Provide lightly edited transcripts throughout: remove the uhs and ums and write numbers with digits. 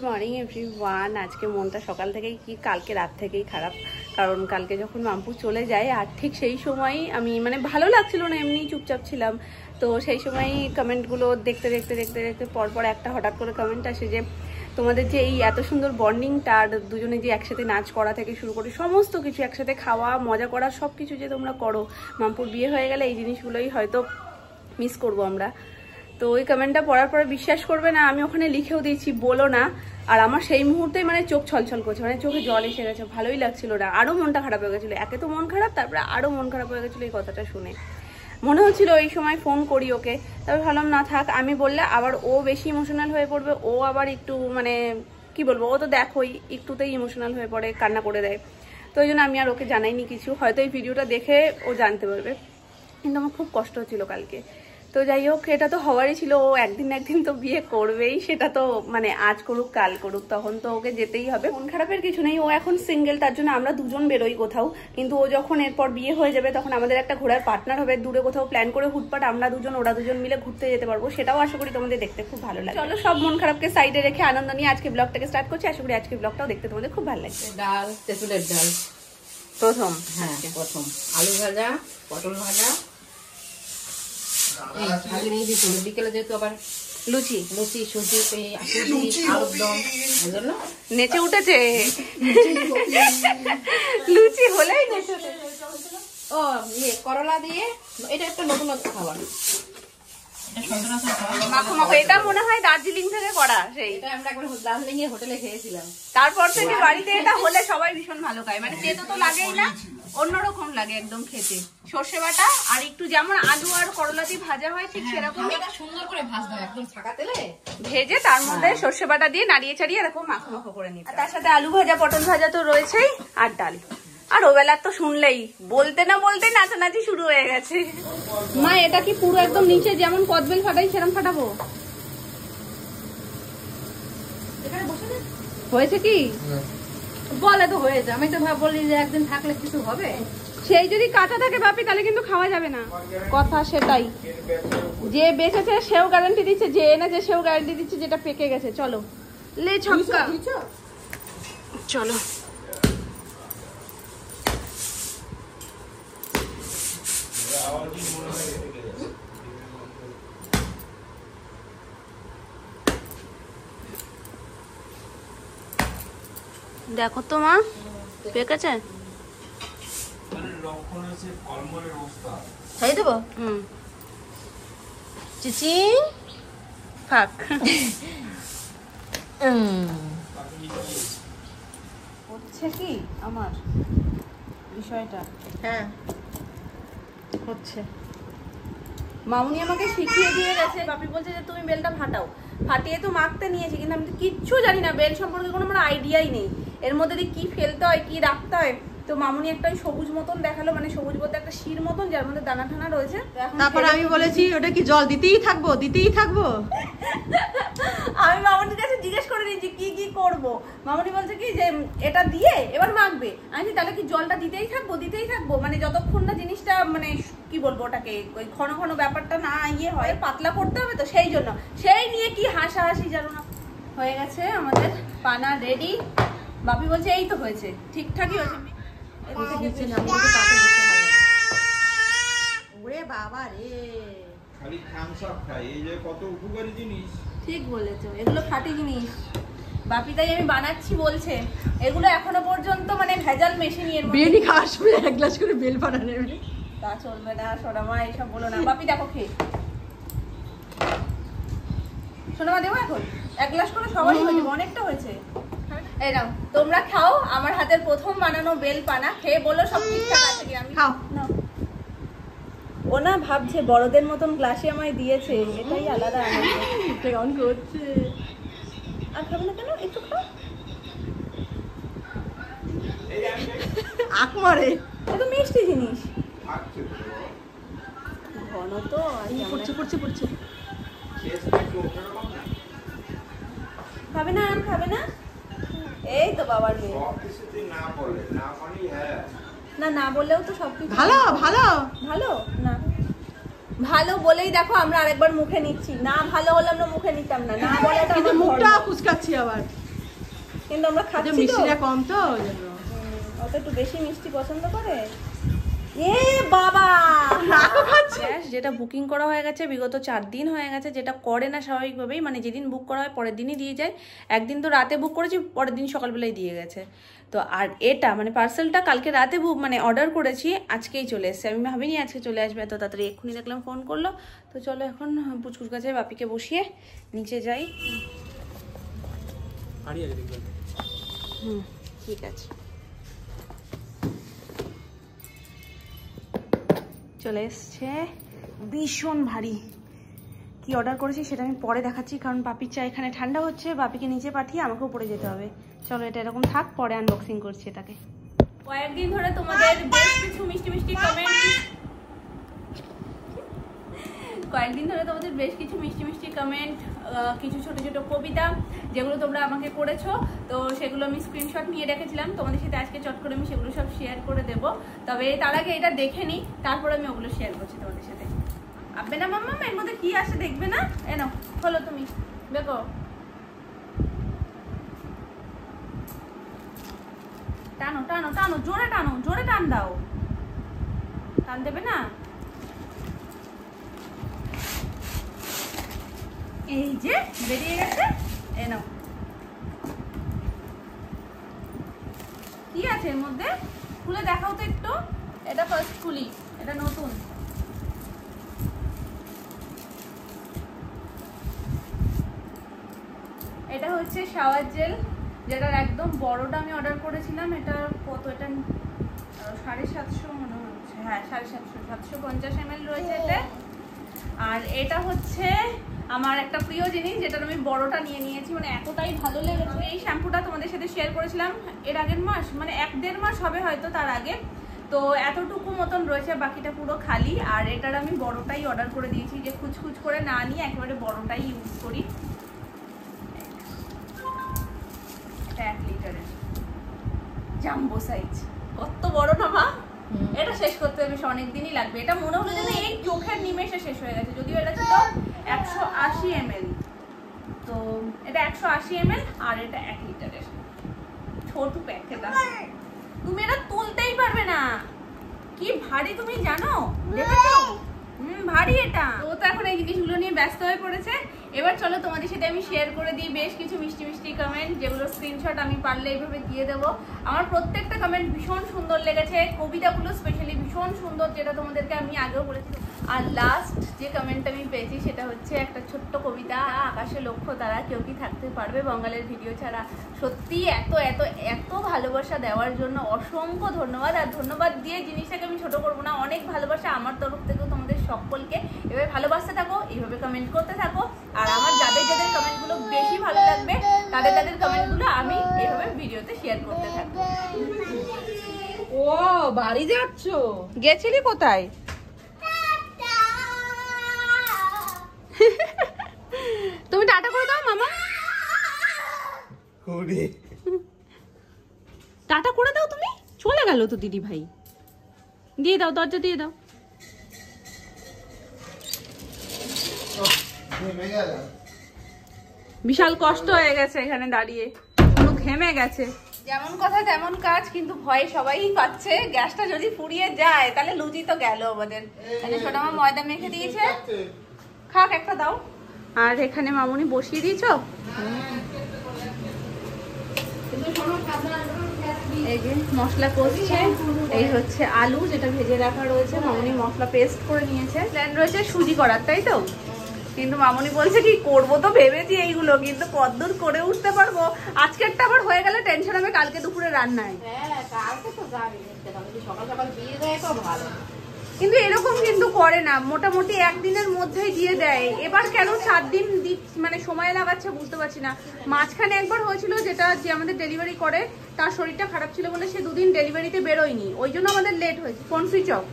Morning everyone. আজকে মনটা সকাল থেকেই কি কালকে রাত থেকেই খারাপ, কারণ কালকে যখন মাম্পু চলে যায় আর ঠিক সেই সময়ই আমি ভালো লাগছিল না, এমনি চুপচাপ ছিলাম। তো সেই সময়ই কমেন্টগুলো দেখতে দেখতে দেখতে দেখতে পরপর একটা হঠাৎ করে কমেন্ট আসে যে তোমাদের যে এই এত সুন্দর বন্ডিংটা আর দুজনে যে একসাথে নাচ করা থেকে শুরু করে সমস্ত কিছু একসাথে খাওয়া মজা করা সব কিছু যে তোমরা করো, মাম্পুর বিয়ে হয়ে গেলে এই জিনিসগুলোই হয়তো মিস করবো আমরা। তো ওই কমেন্টটা পড়ার পরে বিশ্বাস করবে না, আমি ওখানে লিখেও দিয়েছি বলো না। আর আমার সেই মুহূর্তে চোখ ছলছল করছে, চোখে জল এসে গেছে, ভালোই লাগছিল না, আরও মনটা খারাপ হয়ে গেছিলো। একে তো মন খারাপ, তারপরে আরও মন খারাপ হয়ে গেছিলো এই কথাটা শুনে। মনে হচ্ছিল এই সময় ফোন করি ওকে, তারপর ভাবলাম না থাক, আমি বললে আবার ও বেশি ইমোশনাল হয়ে পড়বে, ও আবার একটু কি বলবো, ও তো দেখোই একটুতেই ইমোশনাল হয়ে পড়ে, কান্না করে দেয়। তো ওই জন্য আমি আর ওকে জানাইনি কিছু, হয়তো এই ভিডিওটা দেখে ও জানতে পারবে। কিন্তু আমার খুব কষ্ট হচ্ছিল কালকে। তো যাই হোক, এটা তো হওয়ারই ছিল, ও একদিন একদিন তো বিয়ে করবেই, সেটা তো আজ করুক কাল করুক, তখন তো ওকে যেতেই হবে। মন খারাপের কিছু নেই, ও এখন সিঙ্গেল, তার জন্য আমরা দুজন বেরোই কোথাও। কিন্তু ও যখন এরপর বিয়ে হয়ে যাবে তখন আমাদের একটা ঘোরার পার্টনার হবে, দূরে কোথাও প্ল্যান করে হুটপাট আমরা দুজন ওরা দুজন মিলে ঘুরতে যেতে পারবো, সেটাও আশা করি তোমাদের দেখতে খুব ভালো লাগে। চলো সব মন খারাপকে সাইডে রেখে আনন্দ নিয়ে আজকে ব্লগটাকে স্টার্ট করছি। আশা করি আজকে ব্লগটাও দেখতে তোমাদের খুব ভালো লাগবে। ডাল, তেঁতুলের ডাল প্রথম, হ্যাঁ প্রথম, আলু ভাজা, পটল ভাজা, বিকেলে যেহেতু আবার লুচি লুচি সুজি আলুর দম, এজন্য নেচে উঠেছে। লুচি হলেই নেচে ও করলা দিয়ে, এটা একটা নতুনত্ব খাবার। মাখো মাখো, এটা মনে হয় দার্জিলিং থেকে করা, সেই এটা আমরা একবার দার্জিলিং এর হোটেলে খেয়েছিলাম। তারপর থেকে বাড়িতে এটা হলে সবাই ভীষণ ভালো খায়, তেতো তো লাগেই না, অন্যরকম লাগে একদম খেতে। সর্ষে বাটা আর একটু যেমন আলু আর করলা দিয়ে ভাজা হয় ঠিক সেরকম সুন্দর করে ভাজতে হয়, একদম ছাকা তেলে ভেজে তার মধ্যে সর্ষে বাটা দিয়ে নাড়িয়ে চাড়িয়ে এরকম মাখো মাখো করে নিতে। তার সাথে আলু ভাজা পটল ভাজা তো রয়েছেই, আর ডাল। আর ওবেলার তো শুনলেই বলতে না বলতে নাচানাচি শুরু হয়ে গেছে। মা এটা কি পুরো একদম নিচে যেমন কদবেল ফাটাই সেরকম ফাটাবো? হয়েছে কি বলে তো হয়েছে, আমি তো বলি যে একদিন থাকলে কিছু হবে। সেই যদি কাঁচা থাকে বাপি তাহলে কিন্তু খাওয়া যাবে না, কথা সেটাই। যে বেঁচেছে সেও গ্যারান্টি দিচ্ছে, যে এনেছে সেও গ্যারান্টি দিচ্ছে যেটা পেকে গেছে। চলো লে ছক্কা, চলো। দেখো তো মা পেকেছে, খাই দেবো। চিচি ফাক হচ্ছে কি আমার বিষয়টা, হ্যাঁ হচ্ছে। মামুনি আমাকে শিখিয়ে দিয়ে গেছে, বাপি বলছে যে তুমি বেলটা ফাটাও, ফাটিয়ে তো মাখতে নিয়েছি, কিন্তু আমি তো কিচ্ছু জানি না বেল সম্পর্কে, কোনো আমার আইডিয়াই নেই এর মধ্যে দিয়ে কি ফেলতে হয় কি রাখতে হয়। তো মামুনি একটা সবুজ মতন দেখালো, সবুজ বলতে একটা শির মতন যার মধ্যে দানা টানা রয়েছে। তারপর আমি বলেছি ওটা কি জল দিতেই থাকবো দিতেই থাকবো। আমি মামুনির কাছে জিজ্ঞেস করে নিয়েছি কি কি করবো, মামুনি বলছে কি যে এটা দিয়ে এবার মাখবে। আমি তাহলে কি জলটা দিতেই থাকবো যতক্ষণ না জিনিসটা কি বলবো ওটাকে ওই ঘন ঘন ব্যাপারটা না ইয়ে হয়, পাতলা করতে হবে। তো সেই জন্য সেই নিয়ে কি হাসাহাসি জানো না। হয়ে গেছে আমাদের পানা রেডি, বাপি বলছে এই তো হয়েছে, ঠিকঠাকই হয়েছে। বাবা রে, খালি খামসা খাই, এই যে কত উপকারী জিনিস। ঠিক বলেছো, এগুলো খাঁটি জিনিস। বাপি তাই আমি বানাচ্ছি বলছে, এগুলো এখনো পর্যন্ত ভেজাল মেশিন এর মধ্যে। বিরিয়ানি খাওয়ার সময় এক গ্লাস করে বেল পানা নেবে, তা চলবে না সোনামা, এইসব বলো না। বাপি দেখো খেয়ে, সোনামা দেবো এখন এক গ্লাস করে, সবাই হয়েছে, অনেকটা হয়েছে। এই নাও তোমরা খাও আমার হাতের প্রথম বানানো বেল পানা, খেয়ে বলো সব ঠিকঠাক আছে কি। আমি খাও না, ও না ভাবছে বড়দের মতন গ্লাসে আমায় দিয়েছে, এটাই আলাদা আনন্দ। কেমন করছে, আর খাবে না কেন, একটু খাও। আখ মারে, এটা মিষ্টি জিনিস, ঘন তো পড়ছে পড়ছে পড়ছে। খাবে না, আর খাবে না। এই তো বাবার মেয়ে, না না বললেও তো সবকিছু ভালো ভালো ভালো না। ভালো বলেই দেখো আমরা আরেকবার মুখে নিচ্ছি, না ভালো হলে আমরা মুখে নিতাম না, না বলাটা কিন্তু মুখটা কুচকাচ্ছি আবার। কিন্তু আমরা খাচ্ছি তো মিষ্টিটা কম তো ওই জন্য। অত একটু বেশি মিষ্টি পছন্দ করে। এ বাবা গ্যাস যেটা বুকিং করা হয়ে গেছে বিগত 4 দিন হয়ে গেছে, যেটা করে না স্বাভাবিকভাবেই, মানে যেদিন বুক করা হয় পরের দিনই দিয়ে যায়। একদিন তো রাতে বুক করেছি, পরের দিন সকালবেলায় দিয়ে গেছে। তো আর এটা মানে পার্সেলটা কালকে রাতে বুক মানে অর্ডার করেছি, আজকেই চলে এসেছে। আমি ভাবিনি আজকে চলে আসবে এত তাড়াতাড়ি, এক্ষুনি দেখলাম ফোন করলো। তো চলো এখন পুচকুর কাছে বাপিকে বসিয়ে নিচে যাই। ঠিক আছে, চলে এসছে। ভীষণ ভারী। কি অর্ডার করেছি সেটা আমি পরে দেখাচ্ছি, কারণ বাপির চা এখানে ঠান্ডা হচ্ছে, বাপিকে নিচে পাঠিয়ে আমাকেও পড়ে যেতে হবে। চলো এটা এরকম থাক, পরে আনবক্সিং করছি এটাকে। কয়েকদিন ধরে তোমাদের বেশ কিছু মিষ্টি মিষ্টি কমেন্ট কিছু ছোট ছোট কবিতা যেগুলো তোমরা আমাকে করেছো, তো সেগুলো আমি স্ক্রিনশট নিয়ে রেখেছিলাম। তোমাদের সাথে আজকে চট করে আমি সেগুলো সব শেয়ার করে দেব। তবে তার আগে এটা দেখে নিই, তারপর আমি ওগুলো শেয়ার করছি তোমাদের সাথে। আবে না মাম্মা, এর মধ্যে কি আসে দেখবে না? এনো খোলো, তুমি দেখো। টানো টানো টানো, জোরে টানো, জোরে টান দাও। টান দেবে না? এই যে বেরিয়ে গেছে। এনো কি আছে এর মধ্যে, খুলে দেখাও তো একটু। এটা ফার্স্ট খুলি, এটা নতুন। এটা হচ্ছে শাওয়ার জেল, যেটার একদম বড়টা আমি অর্ডার করেছিলাম। এটা কত, এটা 750 মনে হচ্ছে, হ্যাঁ 750, 750 ml রয়েছে এতে। আর এটা হচ্ছে আমার একটা প্রিয় জিনিস, যেটা আমি বড়টা নিয়ে নিয়েছি, মানে এতটাই ভালো লেগেছে। এই শ্যাম্পুটা তোমাদের সাথে শেয়ার করেছিলাম এর আগের মাস, মানে 1-1.5 মাস হবে হয়তো তার আগে। তো এতটুকু মতন রয়েছে, বাকিটা পুরো খালি। আর এটার আমি বড়টাই অর্ডার করে দিয়েছি, যে খুচখুচ করে না নিয়ে একেবারে বড়টাই ইউজ করি। 1 লিটারের জাম্বো সাইজ, কত বড় না মা? এটা শেষ করতে বেশ অনেক দিনই লাগবে। এটা মনে হলো যেন এই চোখের নিমেষে শেষ হয়ে গেছে, যদিও এটা ছিল 180 ml। তো এটা 180 ml আর এটা 1 লিটারের ছোট প্যাকেট আছে। তুমি এটা তুলতেই পারবে না, কি ভারী তুমি জানো, দেখেছো? ভারী এটা। ও তো এখন এই জিনিসগুলো নিয়ে ব্যস্ত হয়ে পড়েছে। এবার চলো তোমাদের সাথে আমি শেয়ার করে দিই বেশ কিছু মিষ্টি মিষ্টি কমেন্ট, যেগুলো স্ক্রিনশট আমি পারলে এইভাবে দিয়ে দেবো। আমার প্রত্যেকটা কমেন্ট ভীষণ সুন্দর লেগেছে, কবিতাগুলো স্পেশালি ভীষণ সুন্দর, যেটা তোমাদেরকে আমি আগেও বলেছি। আর লাস্ট যে কমেন্টটা আমি পেয়েছি সেটা হচ্ছে একটা ছোট্ট কবিতা, আকাশে লক্ষ্য তারা, কেউ কি থাকতে পারবে বঙ্গালের ভিডিও ছাড়া। সত্যি এত এত এত ভালোবাসা দেওয়ার জন্য অসংখ্য ধন্যবাদ। আর ধন্যবাদ দিয়ে জিনিসটাকে আমি ছোট করবো না, অনেক ভালোবাসা আমার তরফ থেকেও তোমাদের সকলকে। এভাবে ভালোবাসতে থাকো, এইভাবে কমেন্ট করতে থাকো। আর আমার যাদের যাদের কমেন্টগুলো বেশি ভালো লাগবে তাদের তাদের কমেন্টগুলো আমি এইভাবে ভিডিওতে শেয়ার করতে থাকবো। ও বাড়ি যাচ্ছ? গেছিলি কোথায়? তুমি টাটা করে দাও মামা, টাটা করে দাও। তুমি চলে গেল তো দিদি ভাই, দিয়ে দাও, দরজা দিয়ে দাও। বিশাল কষ্ট হয়ে গেছে এখানে দাঁড়িয়ে, পুরো ঘেমে গেছে। যেমন কথা তেমন কাজ, কিন্তু ভয়ে সবাই পাচ্ছে গ্যাসটা যদি ফুরিয়ে যায় তাহলে লুচি তো গেল আমাদের। তাহলে ছোট মা ময়দা মেখে দিয়েছে, খাক একটা দাও। আর এখানে মামুনি বসিয়ে দিয়েছো, এই যে মশলা কষছে। এই হচ্ছে আলু যেটা ভেজে রাখা রয়েছে, মামুনি মশলা পেস্ট করে নিয়েছে। প্ল্যান রয়েছে সুজি করার, তাই তো? কিন্তু মামুনি বলছে কি করবো তো ভেবেছি এইগুলো, কিন্তু কতদূর করে উঠতে পারবো। আজকেরটা আবার হয়ে গেলে টেনশন হবে কালকে দুপুরে রান্নায়। কিন্তু এরকম কিন্তু করে না, মোটামুটি একদিনের মধ্যেই দিয়ে দেয়। এবার কেন 7 দিন মানে সময় লাগাচ্ছে বুঝতে পারছি না। মাঝখানে একবার হয়েছিল, যেটা যে আমাদের ডেলিভারি করে তার শরীরটা খারাপ ছিল বলে সে 2 দিন ডেলিভারিতে বেরোয়নি, ওই জন্য আমাদের লেট হয়েছে। ফোন সুইচ অফ,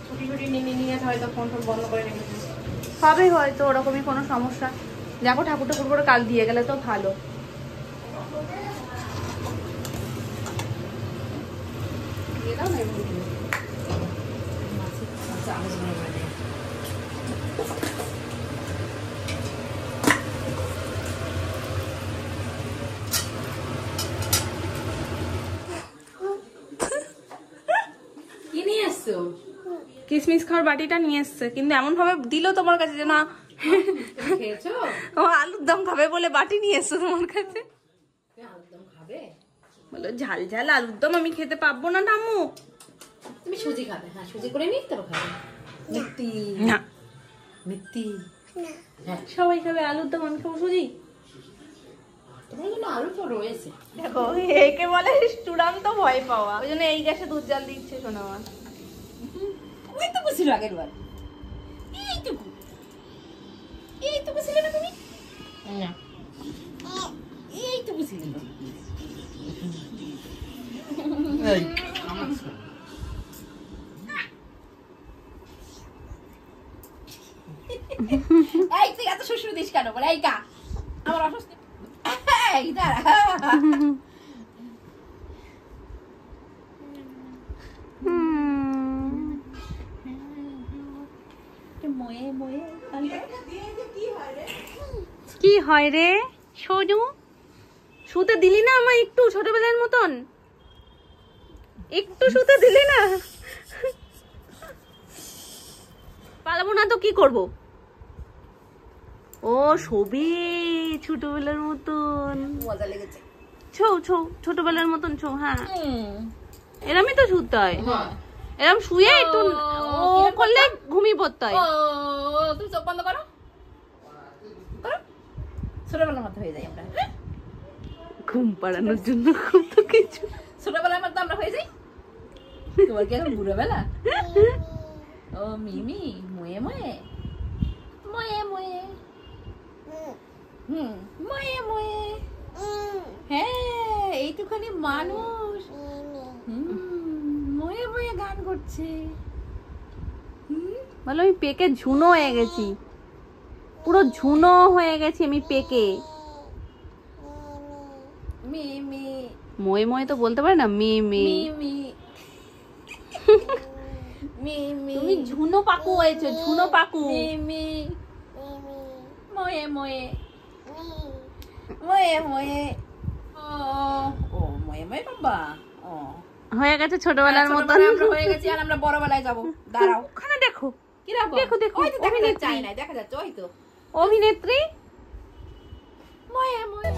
ছুটি ছুটি নিয়ে হয়তো ফোন টোন বন্ধ করে রেখেছে, হবে হয়তো ওরকমই কোনো সমস্যা। দেখো ঠাকুর ঠাকুর করে কাল দিয়ে গেলে তো ভালো। দিয়ে দাও না এমনি। এসছো? কিসমিস খাওয়ার বাটিটা নিয়ে এসছে, কিন্তু এমন ভাবে দিল তোমার কাছে যে না তুমি খেয়েছো? ও আলুর দম খাবে বলে বাটি নিয়ে এসছে তোমার কাছে। তুমি আলুর দম খাবে? বলো ঝাল ঝাল আলুর দম আমি খেতে পারবো না ঠাম্মু। তুমি সুজি খাবে? হ্যাঁ সুজি করে নিই, তবে খাবে। মিত্তি না মিত্তি, হ্যাঁ সবাই খাবে আলুর দম, আমি খাবো সুজি। তোমার জন্য আলু তো রয়েছে। দেখো একে বলে চূড়ান্ত ভয় পাওয়া, ওই জন্য এই গ্যাসে দুধ জাল দিচ্ছে শোনো আমার। এইটুকু ছিল আগের বার, এইটুকু ছিল না তুমি? না এইটুকু ছিল না। এই তুই এত শ্বশুর দিস কেন? বলে এই কা আমার অসুস্থ। এই দাঁড়া, ময়ে ময়ে কি হয় রে সোজু, শুতে দিলি না আমার একটু ছোটবেলার মতন, একটু শুতে দিলি না? পালাবো না তো কি করব? ও শোবে ছোটবেলার মতন, মজা লেগেছে। ছৌ ছৌ ছোটবেলার মতন ছৌ। হ্যাঁ এরমই তো শুতে হয়, এরম শুয়ে একটু ও করলে ঘুমিয়ে পড়তে হয়। ও তুমি চোখ বন্ধ করো, করো। ছোটবেলার মতো হয়ে যাই আমরা, ঘুম পাড়ানোর জন্য কত কিছু। ছোটবেলার মতো আমরা হয়ে যাই। তোমার কি এখন বুড়ো বেলা? ও মিমি ময়ে ময়ে ময়ে ময়ে, ময়ে ময়ে, হ্যাঁ এইটুখানি মানুষ ময়ে ময়ে গান করছে। বলো আমি পেকে ঝুনো হয়ে গেছি, পুরো ঝুনো হয়ে গেছি আমি পেকে। মিমি ময়ে ময়ে তো বলতে পারে না, মেয়ে মেয়ে। মিমি মিমি তুমি ঝুনো পাকু হয়েছো, ঝুনো পাকু। মিমি ময়ে ময়ে ময়ে ময়ে, ও ময়ে ময়ে বাবা, ও হয়ে গেছে ছোটবেলার মতন। ছোটবেলায় আমরা হয়ে গেছি, আর আমরা বড়বেলায় যাবো। দাঁড়াও, ওখানে দেখো কিরকম? দেখো, দেখো, ওই তো দেখা অভিনেত্রী। যাচ্ছে, আয়নায় দেখা যাচ্ছে, ওই তো অভিনেত্রী। ময়ে ময়ে